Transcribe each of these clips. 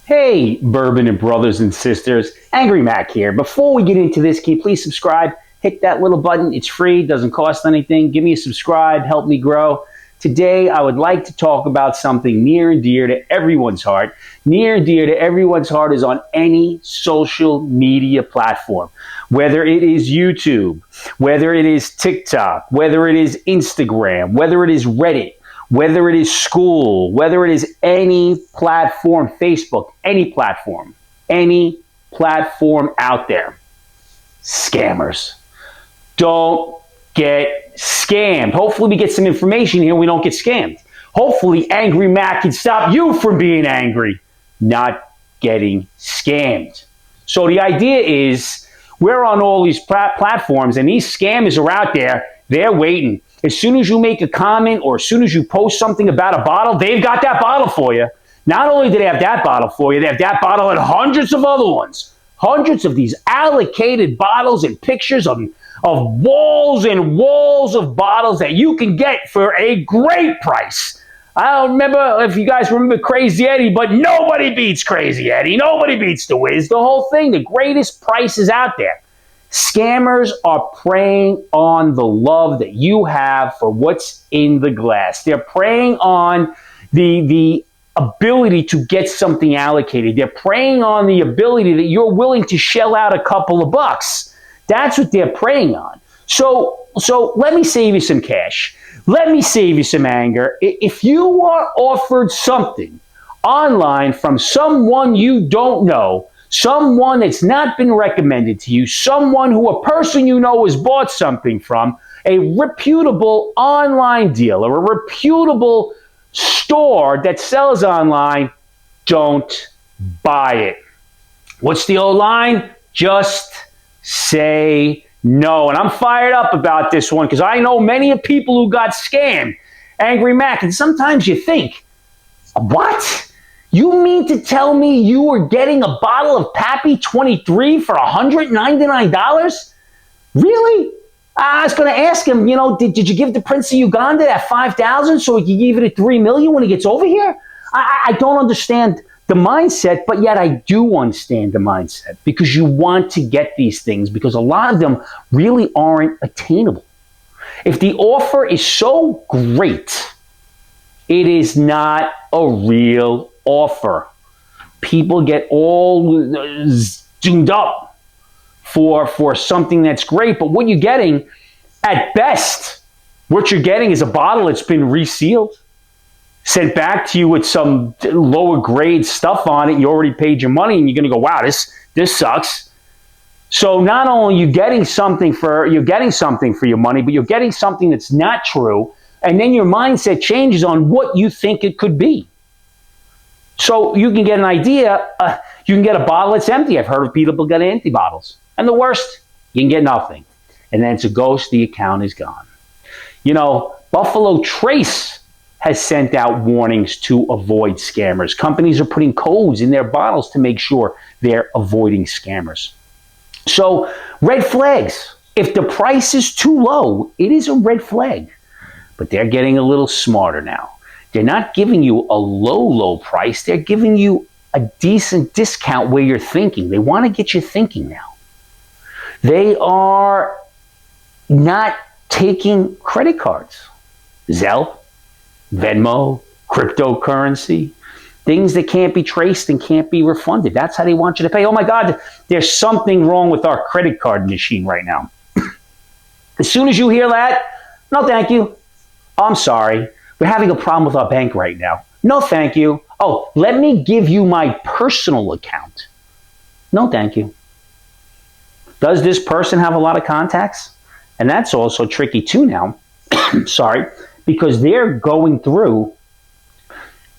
Hey, Bourbon and brothers and sisters, Angry Mac here. Before we get into this, can you please subscribe? Hit that little button. It's free, doesn't cost anything. Give me a subscribe, help me grow. Today, I would like to talk about something near and dear to everyone's heart. Near and dear to everyone's heart is on any social media platform. Whether it is YouTube, whether it is TikTok, whether it is Instagram, whether it is Reddit, whether it is school, whether it is any platform, Facebook, any platform out there. Scammers. Don't get scammed. Hopefully we get some information here. We don't get scammed. Hopefully Angry Mac can stop you from being angry, not getting scammed. So the idea is we're on all these platforms and these scammers are out there. They're waiting. As soon as you make a comment or as soon as you post something about a bottle, they've got that bottle for you. Not only do they have that bottle for you, they have that bottle and hundreds of other ones. Hundreds of these allocated bottles and pictures of walls and walls of bottles that you can get for a great price. I don't remember if you guys remember Crazy Eddie, but nobody beats Crazy Eddie. Nobody beats The Wiz. The whole thing, the greatest prices out there. Scammers are preying on the love that you have for what's in the glass. They're preying on the ability to get something allocated. They're preying on the ability that you're willing to shell out a couple of bucks. That's what they're preying on. So let me save you some cash. Let me save you some anger. If you are offered something online from someone you don't know, someone that's not been recommended to you, a person you know has bought something from, a reputable online dealer, a reputable store that sells online, don't buy it. What's the old line? Just say no. And I'm fired up about this one because I know many of people who got scammed. Angry Mac, and sometimes you think, what? You mean to tell me you were getting a bottle of Pappy 23 for $199? Really? I was going to ask him, did you give the Prince of Uganda that $5,000 so he could give it a $3 million when he gets over here? I don't understand the mindset, but yet I do understand the mindset because you want to get these things because a lot of them really aren't attainable. If the offer is so great, it is not a real offer. People get all zoomed up for something that's great, but what you're getting, at best, what you're getting is a bottle that's been resealed, sent back to you with some lower grade stuff on it. You already paid your money, and you're going to go, wow, this sucks. So not only are you getting something for your money, but you're getting something that's not true, and then your mindset changes on what you think it could be. So you can get an idea. You can get a bottle that's empty. I've heard of people get empty bottles. And the worst, you can get nothing. And then it's a ghost. The account is gone. Buffalo Trace has sent out warnings to avoid scammers. Companies are putting codes in their bottles to make sure they're avoiding scammers. So red flags. If the price is too low, it is a red flag. But they're getting a little smarter now. They're not giving you a low price. They're giving you a decent discount where you're thinking. They want to get you thinking now. They are not taking credit cards. Zelle, Venmo, cryptocurrency, things that can't be traced and can't be refunded. That's how they want you to pay. Oh my God, there's something wrong with our credit card machine right now. As soon as you hear that, no thank you. I'm sorry. We're having a problem with our bank right now. No, thank you. Oh, let me give you my personal account. No, thank you. Does this person have a lot of contacts? And that's also tricky too now. Sorry, because they're going through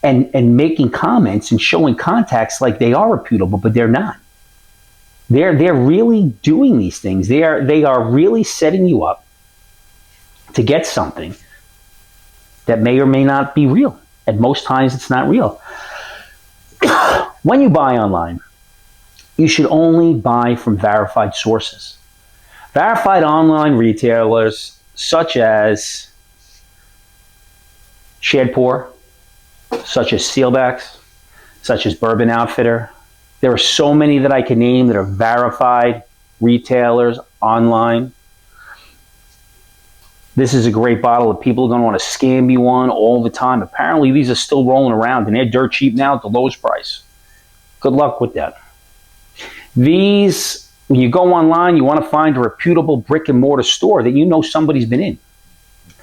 and making comments and showing contacts like they are reputable, but they're not. They're really doing these things. They are really setting you up to get something that may or may not be real. And most times it's not real. When you buy online, you should only buy from verified sources. Verified online retailers such as Shadpur, such as Sealbacks, such as Bourbon Outfitter. There are so many that I can name that are verified retailers online. This is a great bottle that people are going to want to scam you on all the time. Apparently, these are still rolling around, and they're dirt cheap now at the lowest price. Good luck with that. These, when you go online, you want to find a reputable brick and mortar store that you know somebody's been in.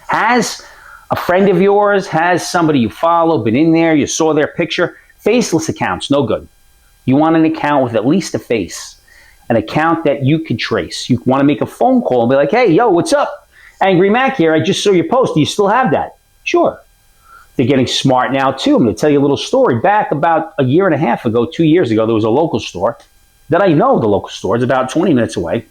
Has a friend of yours, has somebody you follow been in there, you saw their picture? Faceless accounts, no good. You want an account with at least a face, an account that you can trace. You want to make a phone call and be like, hey, yo, what's up? Angry Mac here, I just saw your post. Do you still have that? Sure. They're getting smart now, too. I'm going to tell you a little story. Back about a year and a half ago, 2 years ago, there was a local store that I know the local store. It's about 20 minutes away.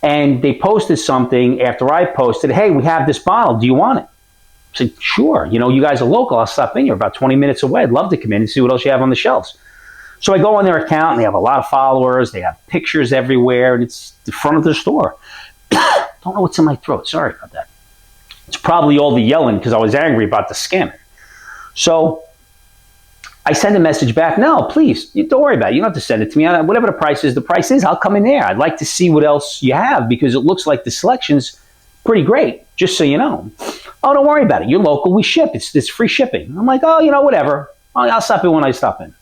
And they posted something after I posted, hey, we have this bottle. Do you want it? I said, sure. You know, you guys are local. I'll stop in here about 20 minutes away. I'd love to come in and see what else you have on the shelves. So I go on their account, and they have a lot of followers. They have pictures everywhere, and it's the front of the store. Don't know what's in my throat. Sorry about that. It's probably all the yelling because I was angry about the scamming. So I send a message back. No, please, don't worry about it. You don't have to send it to me. Whatever the price is, I'll come in there. I'd like to see what else you have because it looks like the selection's pretty great, just so you know. Oh, don't worry about it. You're local. We ship. It's free shipping. I'm like, oh, you know, whatever. I'll stop in when I stop in.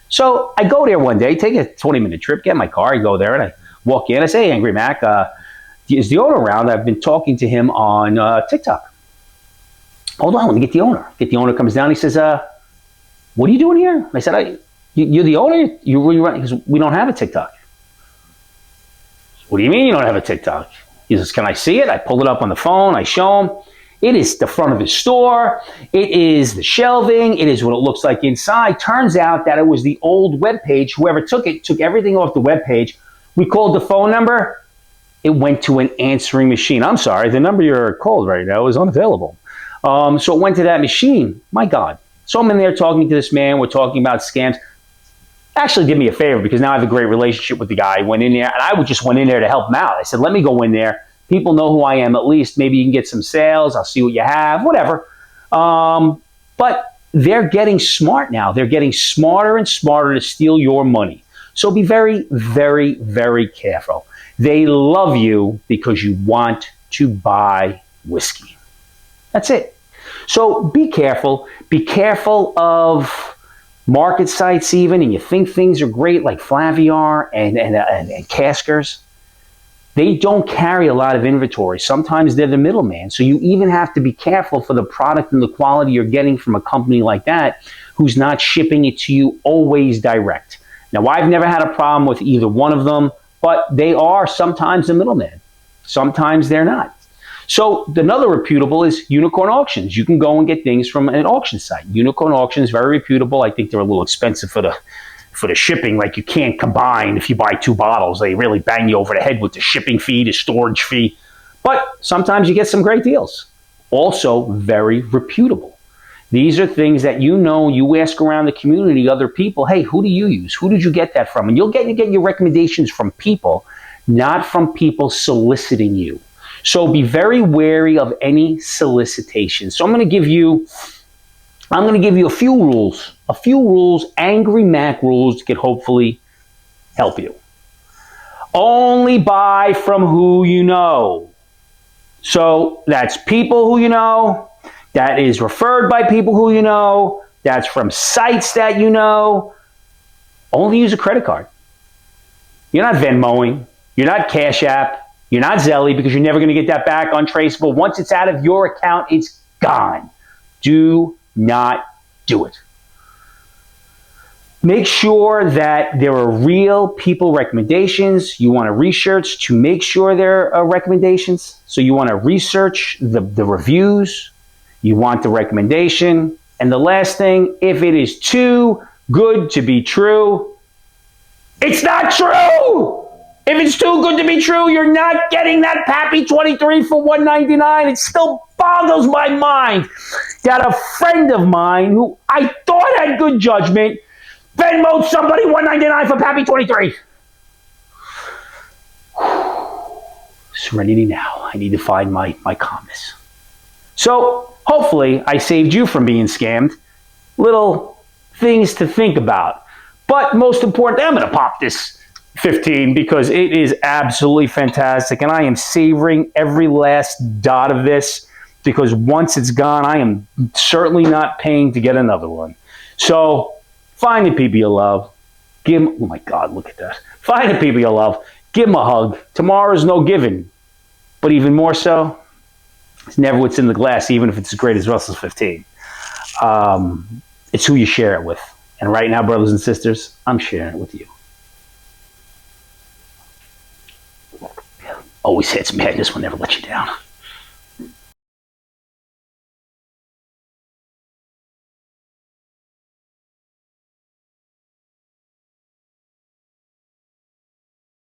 So I go there one day, take a 20-minute trip, get in my car, I go there, and I walk in. I say, hey, Angry Mac, is the owner around? I've been talking to him on TikTok. Hold on, let me get the owner. The owner comes down. He says, what are you doing here? I said, you're the owner? Because we don't have a TikTok. What do you mean you don't have a TikTok? He says, can I see it? I pull it up on the phone. I show him. It is the front of his store. It is the shelving. It is what it looks like inside. Turns out that it was the old webpage. Whoever took it took everything off the webpage. We called the phone number. It went to an answering machine. I'm sorry, the number you're called right now is unavailable. So it went to that machine. My God. So I'm in there talking to this man. We're talking about scams. Actually did me a favor because now I have a great relationship with the guy. I went in there, and I just went in there to help him out. I said, let me go in there. People know who I am at least. Maybe you can get some sales. I'll see what you have, whatever. But they're getting smart now. They're getting smarter and smarter to steal your money. So be very, very, very careful. They love you because you want to buy whiskey. That's it. So be careful. Be careful of market sites even, and you think things are great like Flaviar and Caskers. They don't carry a lot of inventory. Sometimes they're the middleman. So you even have to be careful for the product and the quality you're getting from a company like that who's not shipping it to you always direct. Now, I've never had a problem with either one of them, but they are sometimes the middleman. Sometimes they're not. So another reputable is Unicorn Auctions. You can go and get things from an auction site. Unicorn Auctions, very reputable. I think they're a little expensive for the shipping. Like you can't combine if you buy 2 bottles. They really bang you over the head with the shipping fee, the storage fee. But sometimes you get some great deals. Also very reputable. These are things that you ask around the community, other people, hey, who do you use? Who did you get that from? And you'll get your recommendations from people, not from people soliciting you. So be very wary of any solicitation. So I'm going to give you a few rules, Angry Mac rules that could hopefully help you. Only buy from who you know. So that's people who you know, that is referred by people who you know, that's from sites that you know. Only use a credit card. You're not Venmoing, you're not Cash App, you're not Zelly because you're never going to get that back untraceable. Once it's out of your account, it's gone. Do not do it. Make sure that there are real people recommendations. You want to research to make sure there are recommendations. So you want to research the reviews. You want the recommendation. And the last thing, if it is too good to be true, it's not true! If it's too good to be true, you're not getting that Pappy 23 for $1.99. It still boggles my mind that a friend of mine who I thought had good judgment Venmoed somebody $1.99 for Pappy 23. Serenity now. I need to find my calmness. So hopefully I saved you from being scammed. Little things to think about. But most importantly, I'm going to pop this 15 because it is absolutely fantastic, and I am savoring every last dot of this because once it's gone, I am certainly not paying to get another one. So find the people you love. Give them, oh my God, look at that. Find the people you love. Give them a hug. Tomorrow's no giving. But even more so, it's never what's in the glass, even if it's as great as Russell's 15. It's who you share it with. And right now, brothers and sisters, I'm sharing it with you. Always hits madness will never let you down.